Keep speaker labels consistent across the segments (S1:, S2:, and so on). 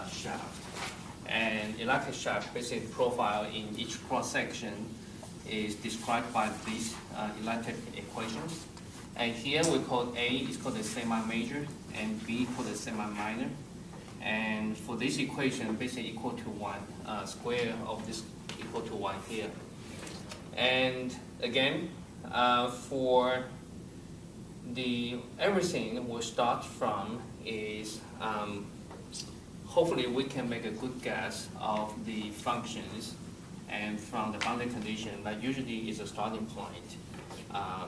S1: shaft. And electric shaft basic profile in each cross section is described by these electric equations. And here we call A is called the semi-major and B called the semi-minor. And for this equation, basically equal to 1, square of this equal to 1 here. And again, for the everything we start from is hopefully we can make a good guess of the functions, and from the boundary condition that usually is a starting point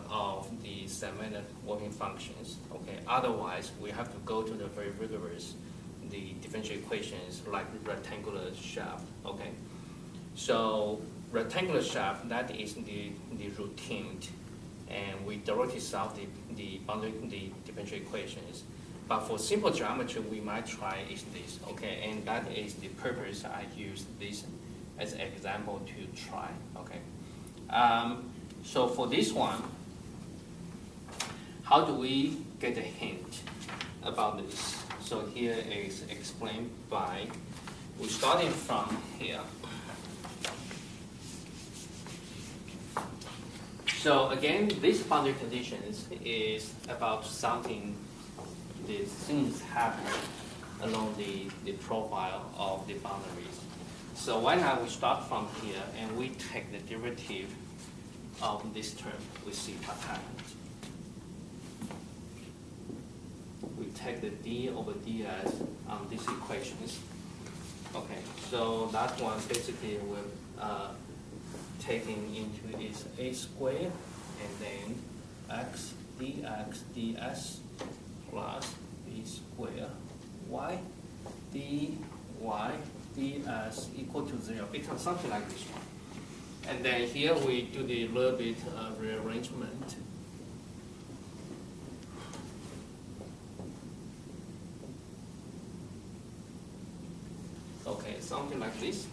S1: of the segmented working functions. Okay. Otherwise, we have to go to the very rigorous the differential equations like rectangular shaft. Okay. So rectangular shaft, that is the routine, and we directly solve the differential equations. But for simple geometry, we might try is this. Okay, and that is the purpose I use this as an example to try. Okay. So for this one, how do we get a hint about this? So here is explained by, we're starting from here. So again, this boundary conditions is about something, the things happen along the profile of the boundaries. So why not we start from here and we take the derivative of this term, we see what happens. We take the d over ds on these equations. Okay, so that one basically we're taking into is a squared and then x dx ds plus b squared y dy ds equal to 0. Becomes something like this one. And then here we do the little bit of rearrangement. Okay, something like this.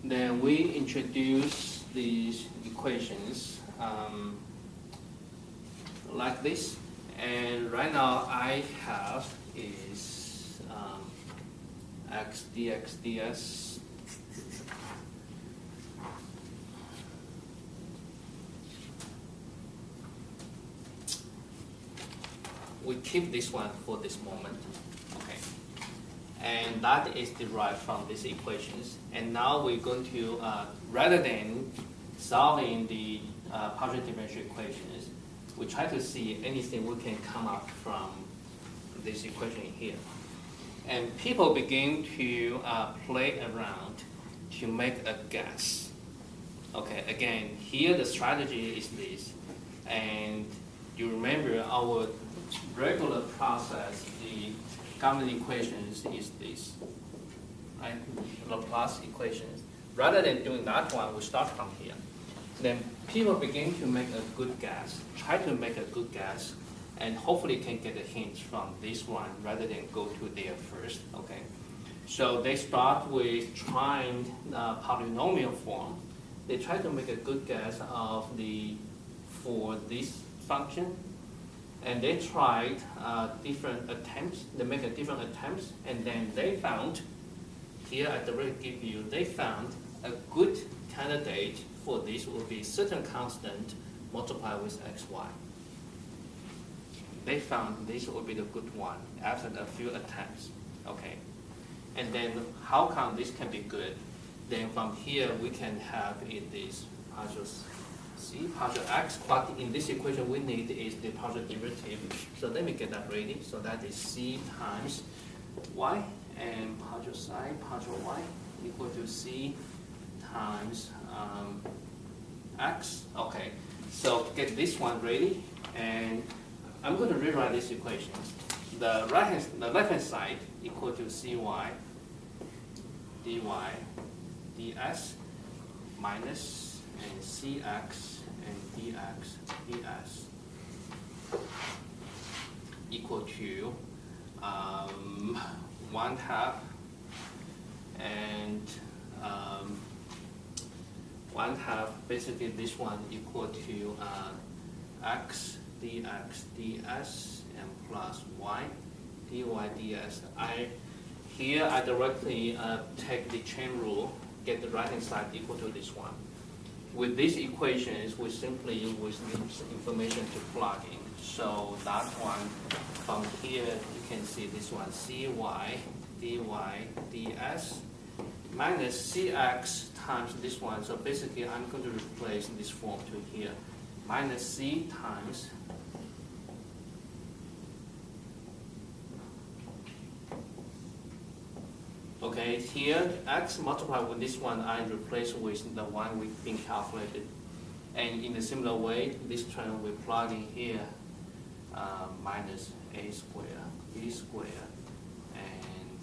S1: Then we introduce these equations like this. And right now I have is x dx ds we keep this one for this moment, okay? And that is derived from these equations. And now we're going to, rather than solving the partial differential equations, we try to see anything we can come up from this equation here. And people begin to play around to make a guess. Okay, again, here the strategy is this. And you remember our regular process, the common equations is this, right? Laplace equations. Rather than doing that one, we start from here. Then people begin to make a good guess, try to make a good guess, and hopefully can get a hint from this one rather than go to there first, okay? So they start with trying polynomial form. They try to make a good guess of for this function, and they tried different attempts. They make a different attempts, and then they found, here at the rate give you, they found a good candidate for this will be certain constant multiplied with xy. They found this will be the good one after a few attempts, okay? And then how come this can be good? Then from here we can have it this partial c, partial x, but in this equation we need is the partial derivative. So let me get that ready. So that is c times y, and partial psi, partial y equal to c times x. Okay, so get this one ready, and I'm going to rewrite these equations. The left-hand side equal to cy dy ds minus and cx and dx ds equal to 1/2 and 1/2, basically this one equal to x dx ds and plus y dy ds. Here I directly take the chain rule, get the right-hand side equal to this one. With these equations, we simply use this information to plug in. So that one, from here, you can see this one, cy dy ds minus cx times this one. So basically, I'm going to replace this form to here. Minus c times okay, here x multiplied with this one, I replace with the one we've been calculated. And in a similar way, this term we plug in here, minus a squared, b squared, and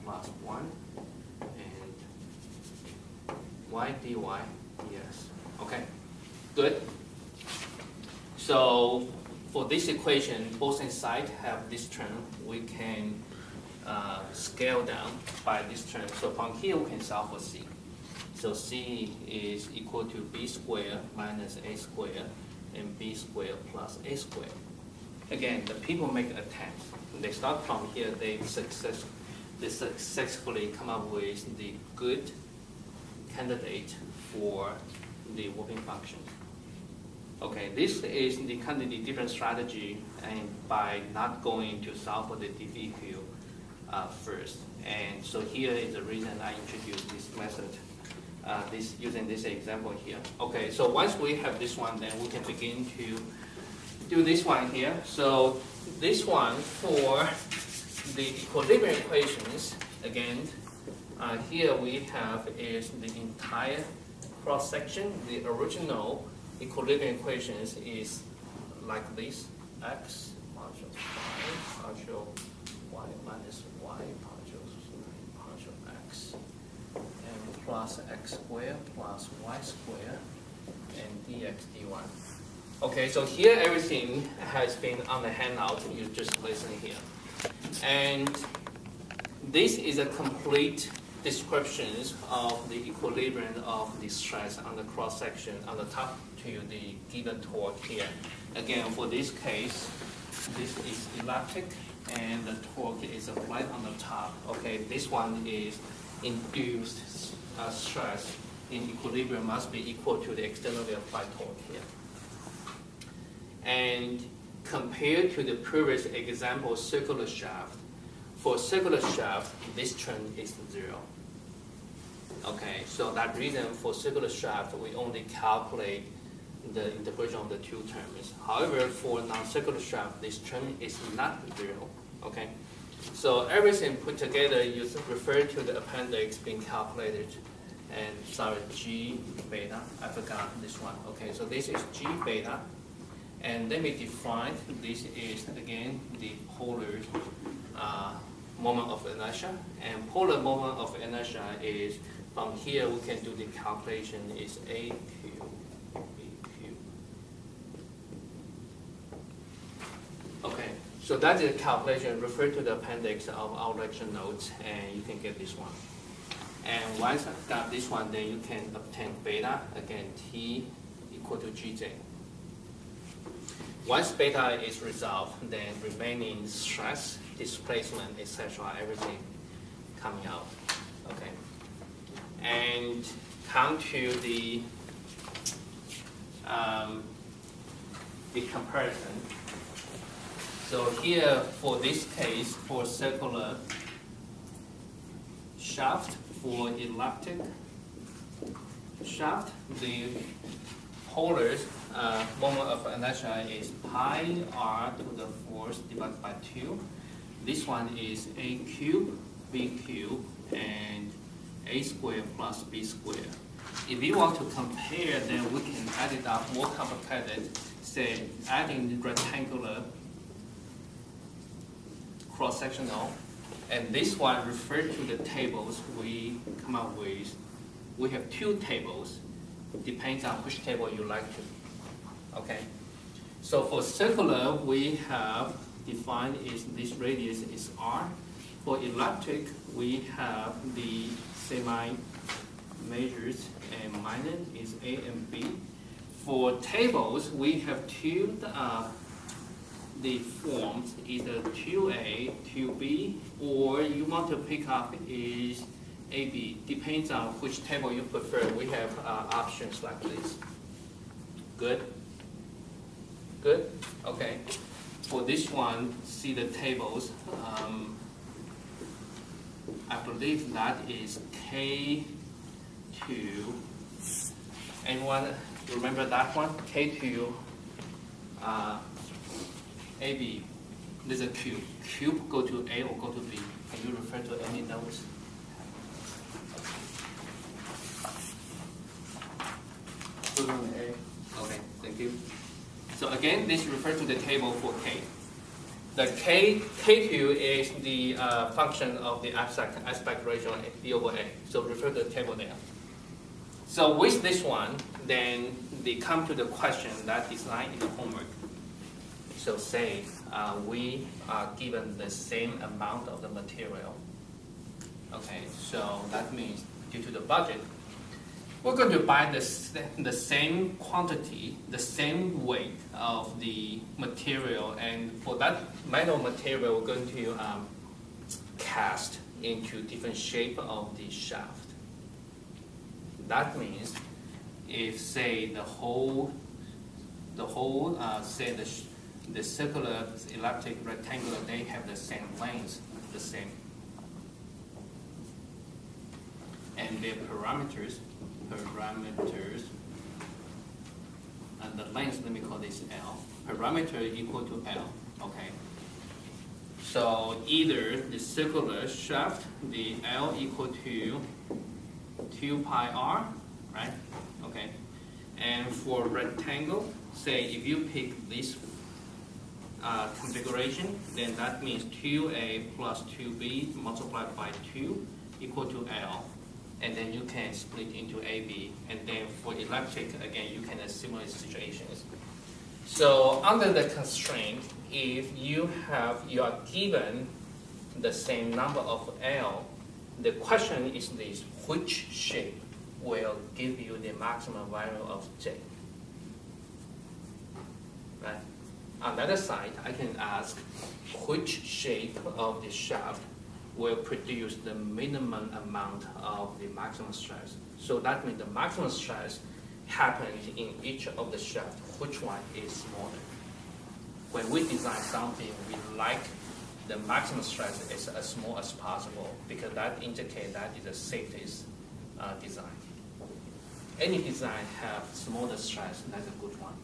S1: plus 1, and y dy ds. Okay, good. So for this equation, both sides have this term. We can scale down by this term. So from here, we can solve for c. So c is equal to b squared minus a squared, and b squared plus a squared. Again, the people make attempts. They start from here. They successfully come up with the good candidate for the warping function. Okay, this is the kind of the different strategy, and by not going to solve for the DVQ first. And so here is the reason I introduced this method, using this example here. Okay, so once we have this one, then we can begin to do this one here. So this one for the equilibrium equations, again, here we have is the entire cross section. The original equilibrium equations is like this: x partial y minus y partial x, and plus x squared plus y squared, and dx dy. Okay, so here everything has been on the handout. You just listen here, and this is a complete descriptions of the equilibrium of the stress on the cross section on the top to the given torque here. Again, for this case, this is elliptic, and the torque is applied on the top. Okay, this one is induced stress in equilibrium must be equal to the externally applied torque here. And compared to the previous example, circular shaft, for circular shaft, this term is 0. Okay, so that reason for circular shaft, we only calculate the integration of the two terms. However, for non-circular shaft, this term is not 0. Okay, so everything put together, you refer to the appendix being calculated. And sorry, G beta, I forgot this one. Okay, so this is G beta. And let me define, this is again the polar moment of inertia. And polar moment of inertia is, from here we can do the calculation, is AQ, BQ. Okay, so that is a calculation. Refer to the appendix of our lecture notes, and you can get this one. And once I've got this one, then you can obtain beta, again, T equal to Gj. Once beta is resolved, then remaining stress, displacement, etc., everything coming out. Okay. And come to the comparison. So here, for this case, for circular shaft, for elliptic shaft, the polar moment of inertia is pi r to the 4th divided by 2. This one is a cube, b cube, and a squared plus b squared. If you want to compare, then we can add it up more complicated, say adding the rectangular cross-sectional. And this one referred to the tables we come up with. We have 2 tables. Depends on which table you like to. Okay. So for circular, we have defined is this radius is r. For elliptic, we have the semi-majors, and minor is a and b. For tables, we have 2 the forms, either 2A, 2B, or you want to pick up is AB. Depends on which table you prefer. We have options like this. Good? Good? Okay. For this one, see the tables. I believe that is K2. Anyone remember that one? K2, AB. There's a cube. Cube go to A or go to B. Can you refer to any notes? Okay, thank you. So again, this refers to the table for K. The K2 is the function of the aspect ratio B over A. So refer to the table there. So with this one, then they come to the question that is lying in the homework. So say we are given the same amount of the material. Okay, so that means due to the budget, we're going to buy the same quantity, the same weight of the material, and for that metal material, we're going to cast into different shape of the shaft. That means if say the whole say the circular, elliptic, rectangular, they have the same length, the same, and their parameters, and the length, let me call this L. Parameter equal to L, okay. So either the circular shaft, the L equal to 2 pi r, right? Okay. And for rectangle, say if you pick this configuration, then that means 2a plus 2b multiplied by 2 equal to L. And then you can split into AB. And then for elliptic, again, you can have similar situations. So under the constraint, if you are given the same number of L, the question is this: which shape will give you the maximum value of J? Right? On the other side, I can ask which shape of the shaft will produce the minimum amount of the maximum stress. So that means the maximum stress happens in each of the shaft. Which one is smaller? When we design something, we like the maximum stress is as small as possible because that indicates that is the safest design. Any design have smaller stress, that's a good one.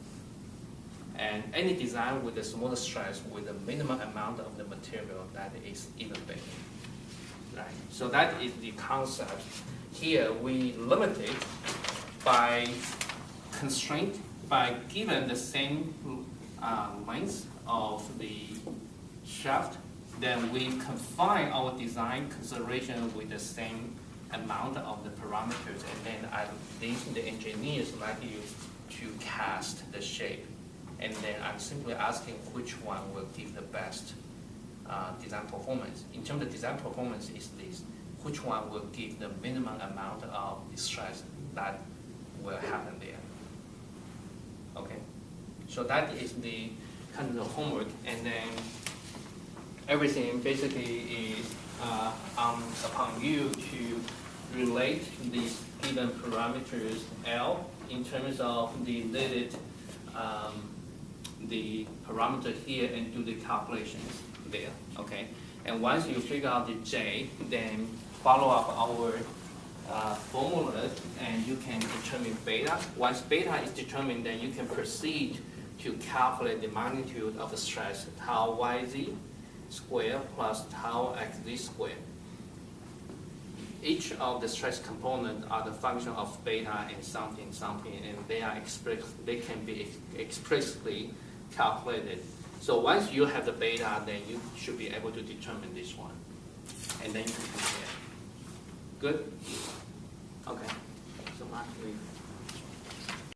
S1: And any design with the smaller stress with the minimum amount of the material, that is even better. Right. So that is the concept. Here we limit it by constraint, by given the same length of the shaft, then we confine our design consideration with the same amount of the parameters, and then the engineers like you to cast the shape. And then I'm simply asking which one will give the best design performance. In terms of design performance is this: which one will give the minimum amount of the stress that will happen there. Okay, so that is the kind of the homework, and then everything basically is upon you to relate these given parameters L in terms of the needed the parameter here and do the calculations there, okay? And once you figure out the J, then follow up our formulas and you can determine beta. Once beta is determined, then you can proceed to calculate the magnitude of the stress, tau yz square plus tau xz square. Each of the stress components are the function of beta and something, and they can be explicitly calculated. So once you have the beta, then you should be able to determine this one, and then you can compare. Good? Okay. So Mark,